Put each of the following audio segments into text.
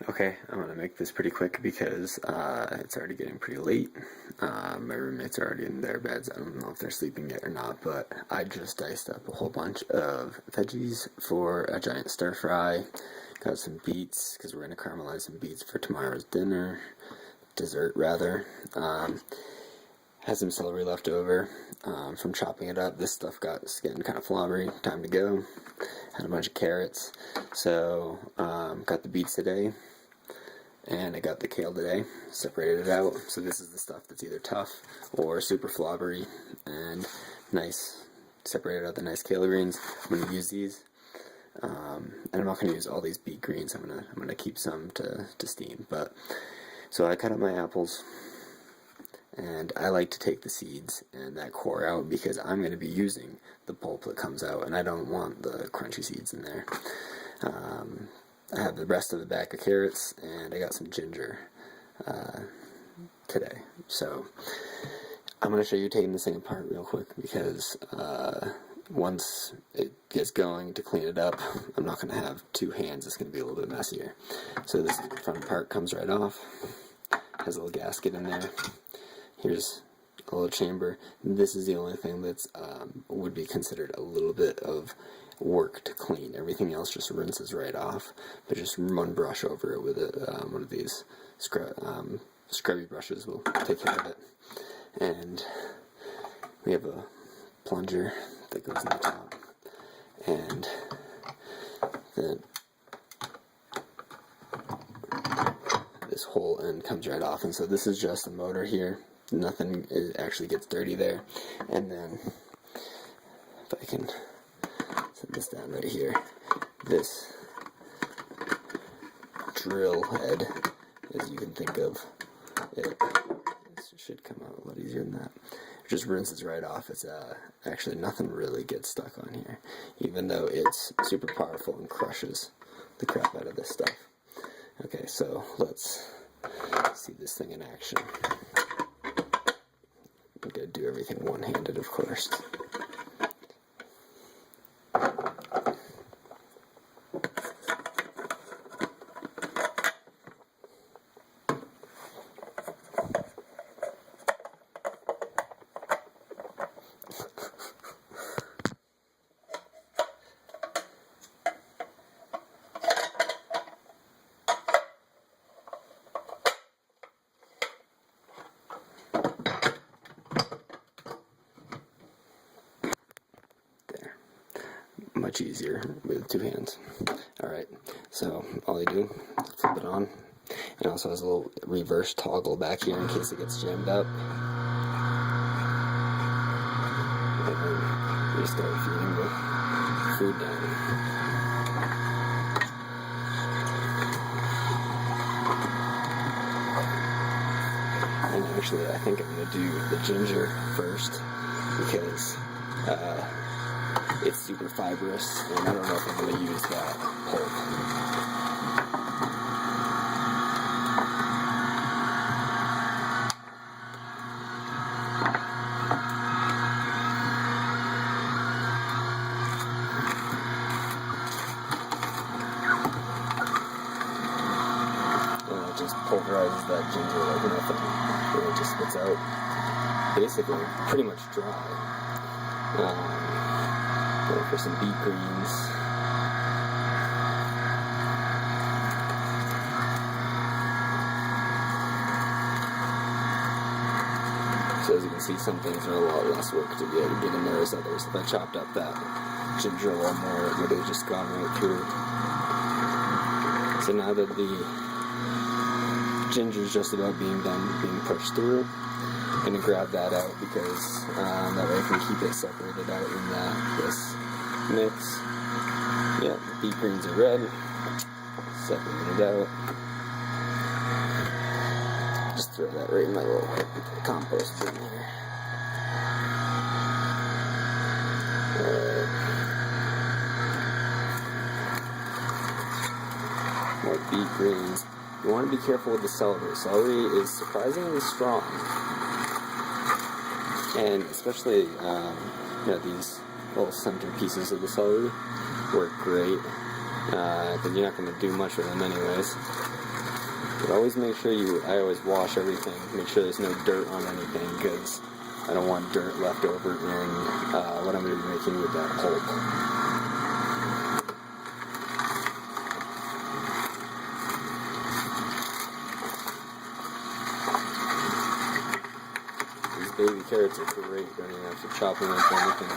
Okay, I'm gonna make this pretty quick because it's already getting pretty late. My roommates are already in their beds. I don't know if they're sleeping yet or not, but I just diced up a whole bunch of veggies for a giant stir fry. Got some beets because we're gonna caramelize some beets for tomorrow's dessert rather. Had some celery left over from chopping it up. This stuff it's getting kind of flowery. Time to go. Had a bunch of carrots. So got the beets today, and I got the kale today. Separated it out. So this is the stuff that's either tough or super flowery and nice. Separated out the nice kale greens. I'm gonna use these, and I'm not gonna use all these beet greens. I'm gonna keep some to steam. But so I cut up my apples. And I like to take the seeds and that core out because I'm going to be using the pulp that comes out, and I don't want the crunchy seeds in there. I have the rest of the bag of carrots, and I got some ginger today. So I'm going to show you taking this thing apart real quick because once it gets going to clean it up, I'm not going to have two hands. It's going to be a little bit messier. So this front part comes right off. Has a little gasket in there. Here's a little chamber. This is the only thing that's would be considered a little bit of work to clean. Everything else just rinses right off, but just one brush over it with one of these scrubby brushes will take care of it. And we have a plunger that goes in the top, and then this whole end comes right off. And so this is just a motor here. Nothing actually gets dirty there. And then if I can set this down right here, this drill head, as you can think of it, this should come out a lot easier than that. It just rinses right off. It's actually nothing really gets stuck on here, even though it's super powerful and crushes the crap out of this stuff. Okay, so let's see this thing in action. I'm going to do everything one-handed, of course. Much easier with two hands. Alright, so all you do is flip it on. It also has a little reverse toggle back here in case it gets jammed up. And then you start feeding the food down. And actually, I think I'm going to do the ginger first because it's super fibrous, and I don't know if I'm going to use that pulp. And it just pulverizes that ginger like nothing, and it just spits out basically pretty much dry. Go for some beet greens. So as you can see, some things are a lot less work to get in there as others. If I chopped up that ginger a little more, it would have just gone right through. So now that the ginger is just about being done, being pushed through, I'm going to grab that out because that way I can keep it separated out in this mix. Yeah, the beet greens are red. Separate it out. Just throw that right in my little compost bin here. More beet greens. You want to be careful with the celery. Celery is surprisingly strong. And especially, these little center pieces of the celery work great But you're not going to do much with them anyways. But always make sure I always wash everything, make sure there's no dirt on anything, because I don't want dirt left over in what I'm going to be making with that pulp. These baby carrots are great, don't even have to chop them up or anything.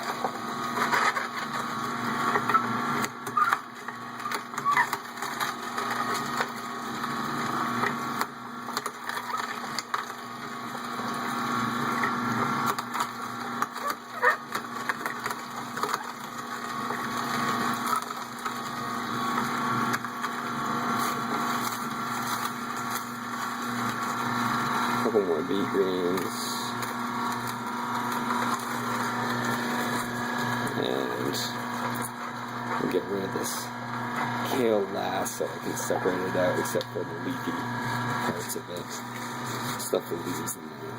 Couple more beet greens, and get rid of this kale last so I can separate it out, except for the leafy parts of it. Stuff the leaves in there.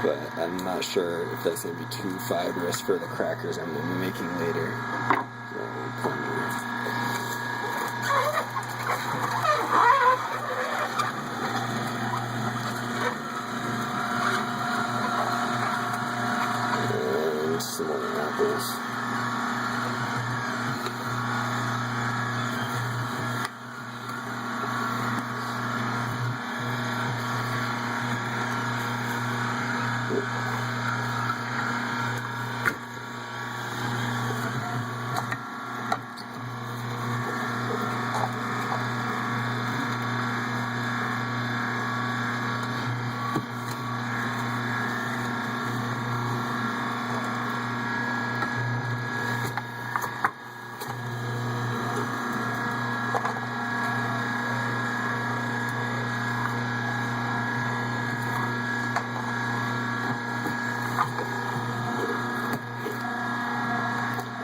But I'm not sure if that's going to be too fibrous for the crackers I'm going to be making later. So, some more apples.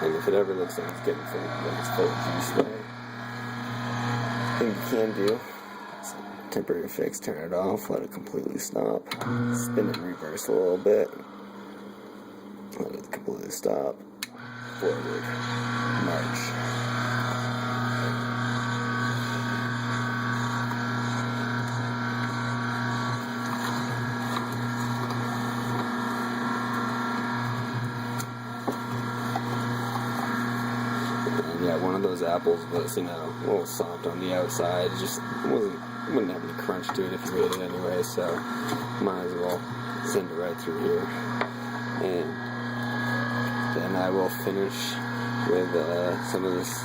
And if it ever looks like it's getting full, like it's full of juice there, thing you can do, temporary fix, turn it off, let it completely stop, spin it in reverse a little bit, let it completely stop, forward, march. Yeah, one of those apples was, a little soft on the outside. Just wouldn't have any crunch to it if you ate it anyway, so might as well send it right through here. And then I will finish with some of this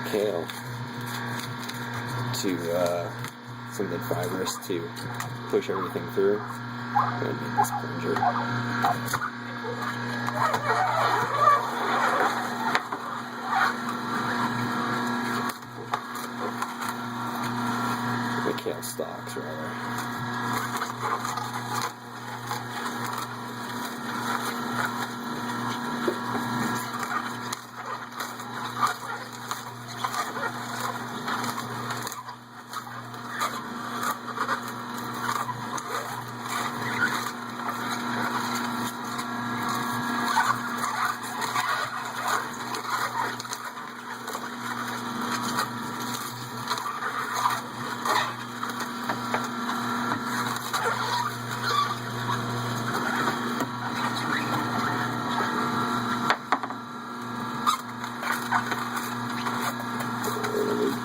kale to something fibrous to push everything through. I'm going to need this plunger. Kale stalks, rather.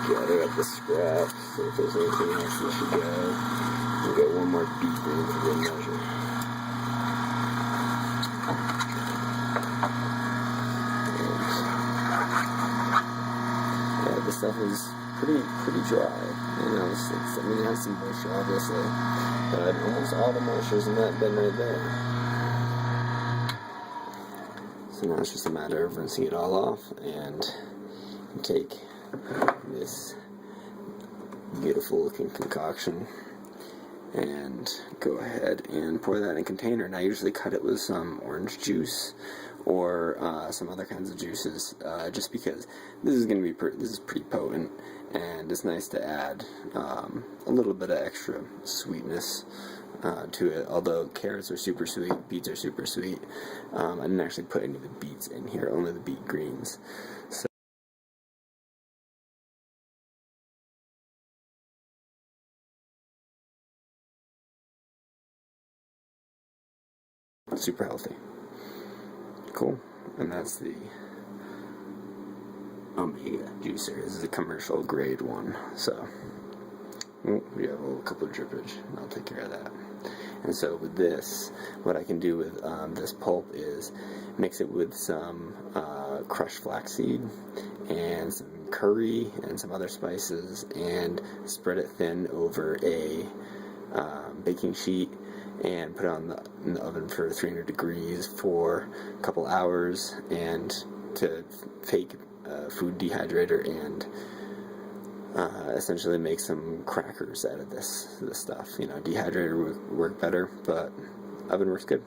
Gather up the scraps, see if there's anything else that should go. We'll get one more beet green for good measure. Yeah, this stuff is pretty dry. It has some moisture, obviously, but almost all the moisture's in that bin right there. So now it's just a matter of rinsing it all off and take this beautiful looking concoction and go ahead and pour that in a container. And I usually cut it with some orange juice or some other kinds of juices, just because this is going to be this is pretty potent, and it's nice to add a little bit of extra sweetness to it. Although carrots are super sweet, beets are super sweet, I didn't actually put any of the beets in here, only the beet greens. So super healthy. Cool. And that's the Omega juicer. This is a commercial grade one, so we have a couple of drippage, and I'll take care of that. And so with this, what I can do with this pulp is mix it with some crushed flaxseed and some curry and some other spices, and spread it thin over a baking sheet, and put it in the oven for 300 degrees for a couple hours, and to fake food dehydrator, and essentially make some crackers out of this stuff. Dehydrator would work better, but oven works good.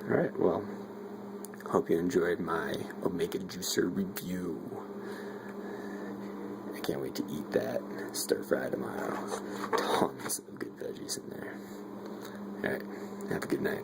Alright, well, hope you enjoyed my Omega Juicer review. I can't wait to eat that stir fry tomorrow. Tons of good veggies in there. Alright, have a good night.